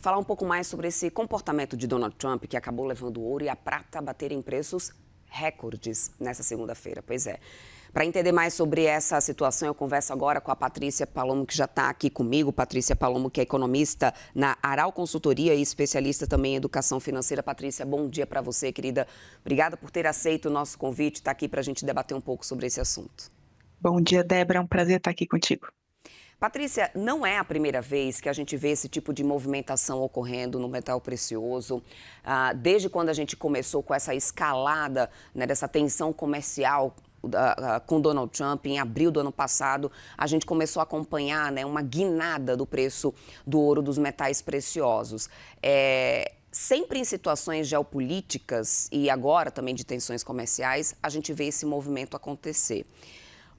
Falar um pouco mais sobre esse comportamento de Donald Trump, que acabou levando o ouro e a prata a baterem preços recordes nessa segunda-feira. Pois é. Para entender mais sobre essa situação, eu converso agora com a Patrícia Palomo, que já está aqui comigo. Patrícia Palomo, que é economista na Aral Consultoria e especialista também em educação financeira. Patrícia, bom dia para você, querida. Obrigada por ter aceito o nosso convite, estar aqui para a gente debater um pouco sobre esse assunto. Bom dia, Débora. É um prazer estar aqui contigo. Patrícia, não é a primeira vez que a gente vê esse tipo de movimentação ocorrendo no metal precioso. Desde quando a gente começou com essa escalada, né, dessa tensão comercial com Donald Trump, em abril do ano passado, a gente começou a acompanhar, né, uma guinada do preço do ouro dos metais preciosos. Sempre em situações geopolíticas e agora também de tensões comerciais, a gente vê esse movimento acontecer.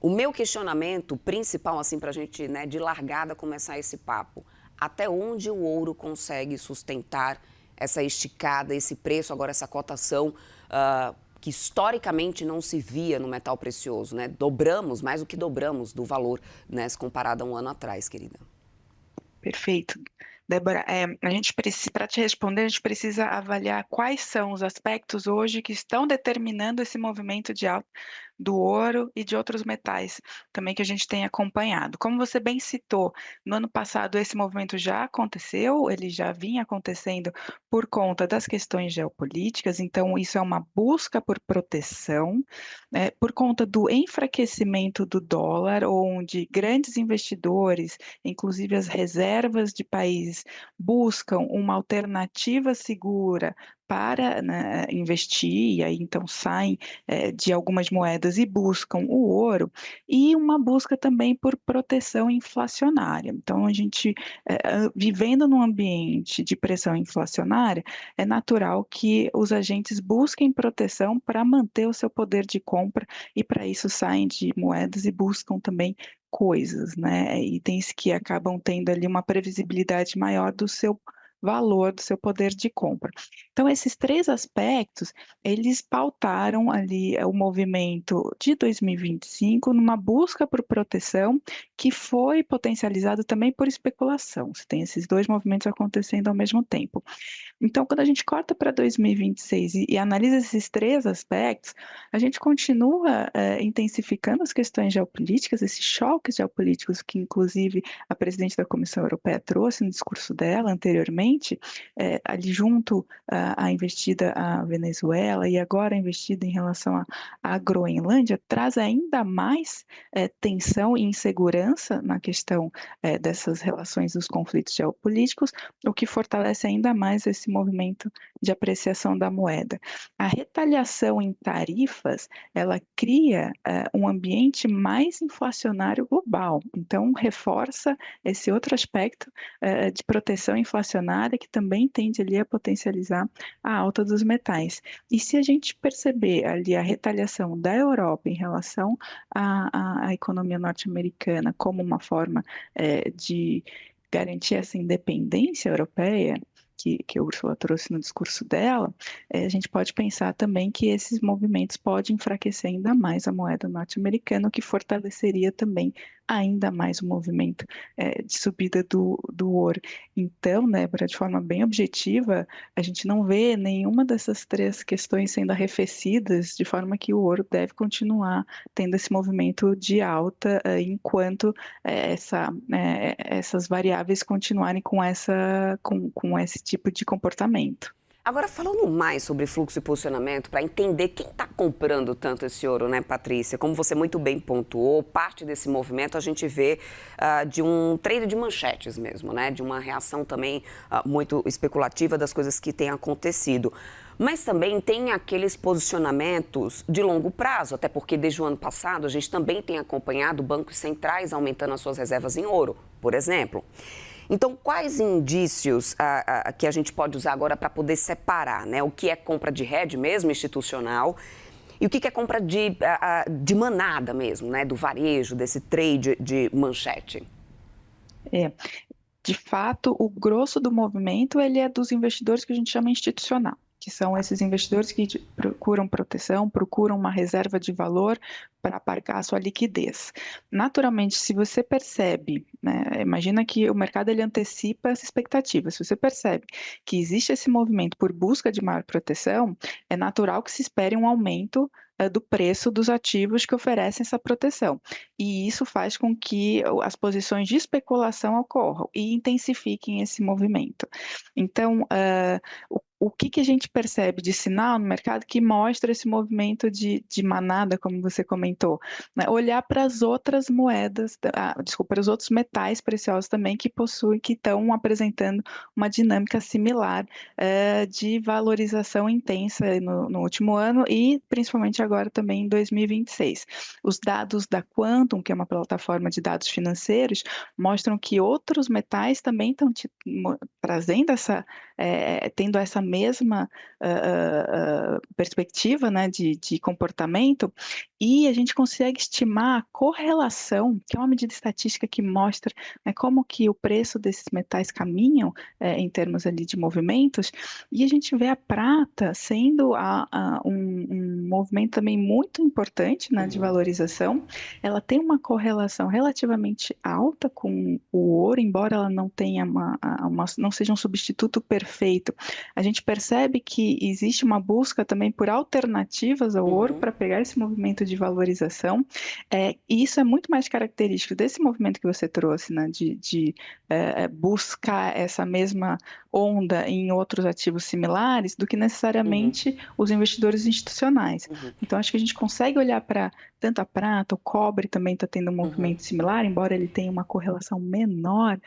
O meu questionamento principal, assim, para a gente, né, de largada começar esse papo, até onde o ouro consegue sustentar essa esticada, esse preço, agora essa cotação que historicamente não se via no metal precioso, né? Dobramos, mais do que dobramos do valor, né, se comparado a um ano atrás, querida. Perfeito. Débora, a gente precisa, para te responder, a gente precisa avaliar quais são os aspectos hoje que estão determinando esse movimento de alta do ouro e de outros metais também que a gente tem acompanhado. Como você bem citou, no ano passado esse movimento já aconteceu, ele já vinha acontecendo por conta das questões geopolíticas, então isso é uma busca por proteção, por conta do enfraquecimento do dólar, onde grandes investidores, inclusive as reservas de países, buscam uma alternativa segura para, né, investir, e aí então saem de algumas moedas e buscam o ouro, e uma busca também por proteção inflacionária. Então, a gente, vivendo num ambiente de pressão inflacionária, é natural que os agentes busquem proteção para manter o seu poder de compra, e para isso saem de moedas e buscam também coisas, né, itens que acabam tendo ali uma previsibilidade maior do seu valor, do seu poder de compra. Então esses 3 aspectos, eles pautaram ali o movimento de 2025 numa busca por proteção, que foi potencializado também por especulação. Você tem esses 2 movimentos acontecendo ao mesmo tempo. Então, quando a gente corta para 2026 e analisa esses 3 aspectos, a gente continua, intensificando as questões geopolíticas, esses choques geopolíticos que, inclusive, a presidente da Comissão Europeia trouxe no discurso dela anteriormente, ali junto à investida à Venezuela e agora a investida em relação à Groenlândia, traz ainda mais tensão e insegurança na questão dessas relações dos conflitos geopolíticos, o que fortalece ainda mais esse movimento de apreciação da moeda. A retaliação em tarifas, ela cria um ambiente mais inflacionário global, então reforça esse outro aspecto de proteção inflacionária que também tende ali a potencializar a alta dos metais. E se a gente perceber ali a retaliação da Europa em relação à economia norte-americana como uma forma de garantir essa independência europeia, que a Ursula trouxe no discurso dela, a gente pode pensar também que esses movimentos podem enfraquecer ainda mais a moeda norte-americana, o que fortaleceria também ainda mais o movimento de subida do ouro. Então, né, de forma bem objetiva, a gente não vê nenhuma dessas 3 questões sendo arrefecidas, de forma que o ouro deve continuar tendo esse movimento de alta, enquanto essas variáveis continuarem com esse tipo de comportamento. Agora, falando mais sobre fluxo e posicionamento, para entender quem está comprando tanto esse ouro, né, Patrícia? Como você muito bem pontuou, parte desse movimento a gente vê de um trade de manchetes mesmo, né? De uma reação também muito especulativa das coisas que têm acontecido. Mas também tem aqueles posicionamentos de longo prazo, até porque desde o ano passado a gente também tem acompanhado bancos centrais aumentando as suas reservas em ouro, por exemplo. Então, quais indícios que a gente pode usar agora para poder separar, né? O que é compra de hedge mesmo, institucional, e o que é compra de manada mesmo, né? Do varejo, desse trade de manchete? De fato, o grosso do movimento ele é dos investidores que a gente chama institucional. que são esses investidores que procuram proteção, procuram uma reserva de valor para apagar a sua liquidez. Naturalmente, se você percebe, né, imagina que o mercado ele antecipa essa expectativa, se você percebe que existe esse movimento por busca de maior proteção, é natural que se espere um aumento do preço dos ativos que oferecem essa proteção. E isso faz com que as posições de especulação ocorram e intensifiquem esse movimento. Então, o que a gente percebe de sinal no mercado que mostra esse movimento de manada, como você comentou, né? Olhar para as outras moedas, desculpa, para os outros metais preciosos também que possuem, que estão apresentando uma dinâmica similar de valorização intensa no último ano e principalmente agora também em 2026. Os dados da Quantum, que é uma plataforma de dados financeiros, mostram que outros metais também estão trazendo tendo essa mesma perspectiva, né, de comportamento, e a gente consegue estimar a correlação, que é uma medida estatística que mostra, né, como que o preço desses metais caminham em termos ali de movimentos, e a gente vê a prata sendo um movimento também muito importante, né, de Uhum. valorização. Ela tem uma correlação relativamente alta com o ouro, embora ela não tenha não seja um substituto perfeito. A gente percebe que existe uma busca também por alternativas ao ouro Uhum. para pegar esse movimento de valorização. E isso é muito mais característico desse movimento que você trouxe, né, de buscar essa mesma onda em outros ativos similares do que Uhum. necessariamente os investidores institucionais. Uhum. Então, acho que a gente consegue olhar para tanto a prata, o cobre também está tendo um Uhum. movimento similar, embora ele tenha uma correlação menor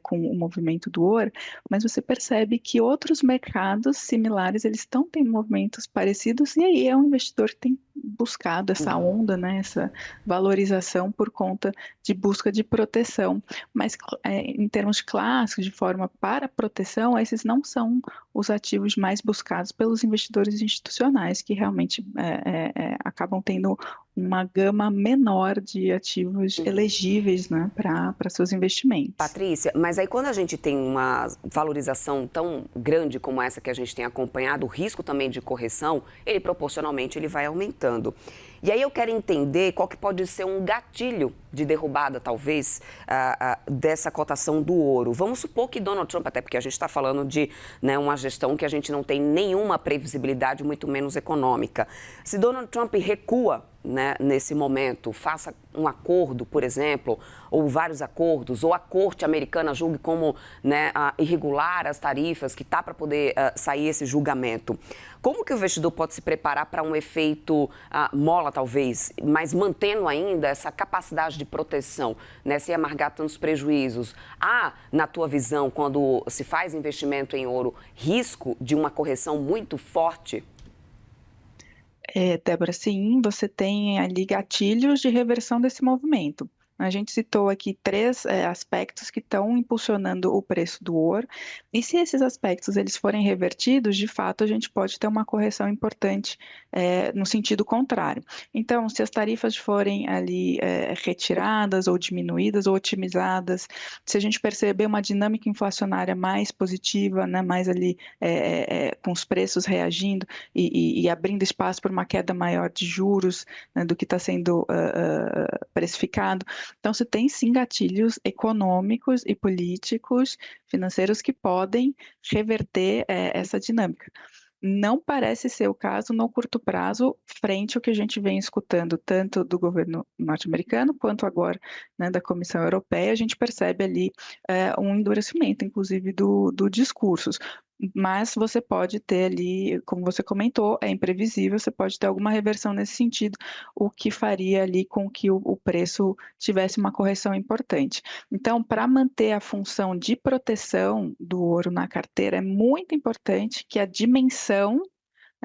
com o movimento do ouro, mas você percebe que outros mercados similares eles estão tendo movimentos parecidos e aí é um investidor que tem buscado essa Uhum. onda, né, essa valorização por conta de busca de proteção. Mas em termos clássicos, de forma para proteção, esses não são os ativos mais buscados pelos investidores institucionais, que realmente acabam tendo uma gama menor de ativos Uhum. elegíveis, né, para seus investimentos. Patrícia, mas aí quando a gente tem uma valorização tão grande como essa que a gente tem acompanhado, o risco também de correção, ele proporcionalmente ele vai aumentando. E aí eu quero entender qual que pode ser um gatilho de derrubada, talvez, dessa cotação do ouro. Vamos supor que Donald Trump, até porque a gente está falando de, né, uma gestão que a gente não tem nenhuma previsibilidade, muito menos econômica. Se Donald Trump recua, né, nesse momento, faça um acordo, por exemplo, ou vários acordos, ou a corte americana julgue como, né, irregular as tarifas, que está para poder sair esse julgamento. Como que o investidor pode se preparar para um efeito mola, talvez, mas mantendo ainda essa capacidade de proteção, né, sem amargar tantos prejuízos? Há, na tua visão, quando se faz investimento em ouro, risco de uma correção muito forte? Débora, sim, você tem ali gatilhos de reversão desse movimento. A gente citou aqui três aspectos que estão impulsionando o preço do ouro, e se esses aspectos eles forem revertidos, de fato a gente pode ter uma correção importante no sentido contrário. Então, se as tarifas forem ali retiradas ou diminuídas ou otimizadas, se a gente perceber uma dinâmica inflacionária mais positiva, né, mais ali com os preços reagindo e abrindo espaço para uma queda maior de juros, né, do que está sendo precificado. Então, você tem sim gatilhos econômicos e políticos, financeiros que podem reverter essa dinâmica. Não parece ser o caso no curto prazo, frente ao que a gente vem escutando tanto do governo norte-americano quanto agora, né, da Comissão Europeia. A gente percebe ali um endurecimento, inclusive, do discursos. Mas você pode ter ali, como você comentou, é imprevisível, você pode ter alguma reversão nesse sentido, o que faria ali com que o preço tivesse uma correção importante. Então, para manter a função de proteção do ouro na carteira, é muito importante que a dimensão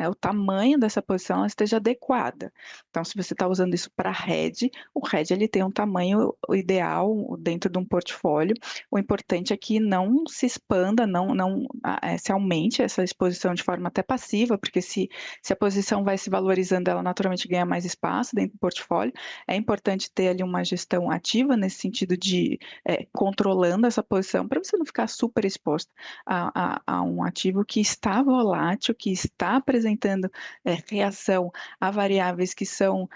o tamanho dessa posição ela esteja adequada. Então, se você está usando isso para hedge, o hedge ele tem um tamanho ideal dentro de um portfólio. O importante é que não se expanda, não se aumente essa exposição de forma até passiva, porque se a posição vai se valorizando, ela naturalmente ganha mais espaço dentro do portfólio. É importante ter ali uma gestão ativa nesse sentido de controlando essa posição, para você não ficar super exposto a um ativo que está volátil, que está apresentando reação a variáveis que são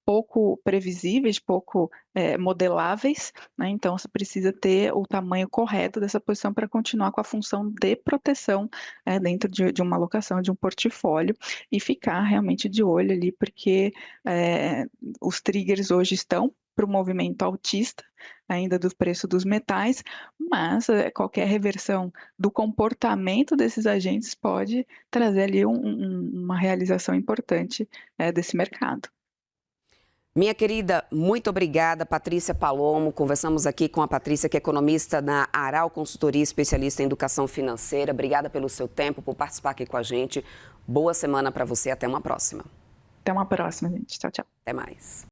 pouco previsíveis, pouco modeláveis, né? Então você precisa ter o tamanho correto dessa posição para continuar com a função de proteção dentro de uma alocação, de um portfólio, e ficar realmente de olho ali, porque os triggers hoje estão para o movimento altista ainda do preço dos metais, mas qualquer reversão do comportamento desses agentes pode trazer ali uma realização importante desse mercado. Minha querida, muito obrigada, Patrícia Palomo. Conversamos aqui com a Patrícia, que é economista na Aral Consultoria, especialista em educação financeira. Obrigada pelo seu tempo, por participar aqui com a gente. Boa semana para você, até uma próxima. Até uma próxima, gente. Tchau, tchau. Até mais.